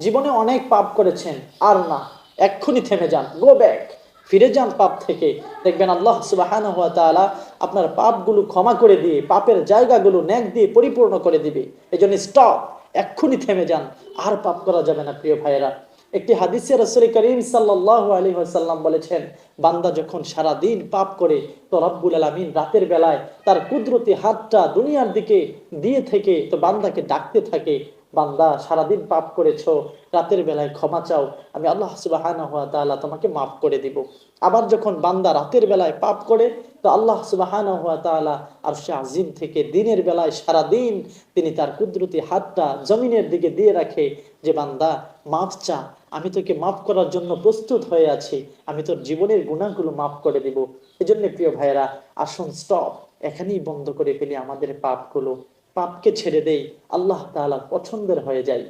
জীবনে অনেক পাপ করেছেন, আর না, এক্ষুনি থেমে যান, গো ব্যাক, ফিরে যান পাপ থেকে। দেখবেন আল্লাহ সুবহানাহু ওয়া তাআলা আপনার পাপগুলো ক্ষমা করে দিয়ে পাপের জায়গাগুলো নেক দিয়ে পরিপূর্ণ করে দিবে। এজন্য স্টপ, এক্ষুনি থেমে যান, আর পাপ করা যাবে না প্রিয় ভাইয়েরা। একটি হাদিসে রাসূল করিম সাল্লাল্লাহু আলাইহি ওয়াসাল্লাম বলেছেন, বান্দা যখন সারা দিন পাপ করে তো রব্বুল আলামিন রাতের বেলায় তার কুদরতি হাতটা দুনিয়ার দিকে দিয়ে থেকে তো বান্দাকে ডাকতে থাকে, বান্দা সারাদিন পাপ করেছো, রাতের বেলায় ক্ষমা চাও, আমি আল্লাহ সুবহানাহু ওয়া তাআলা তোমাকে মাফ করে দিব। আবার যখন বান্দা রাতের বেলায় পাপ করে তো আল্লাহ সুবহানাহু ওয়া তাআলা আরশে আজিম থেকে দিনের বেলায় সারাদিন তিনি তার কুদরতি হাতটা জমিনের দিকে দিয়ে রাখে যে বান্দা মাফ চা, আমি তোকে মাফ করার জন্য প্রস্তুত হয়ে আছি, আমি তোর জীবনের গুনাহগুলো মাফ করে দিব। এজন্য প্রিয় ভাইয়েরা, আসুন স্টপ, এখানেই বন্ধ করে ফেলি আমাদের পাপগুলো, পাপকে ছেড়ে দেই, আল্লাহ তাআলা পছন্দের হয়ে যায়।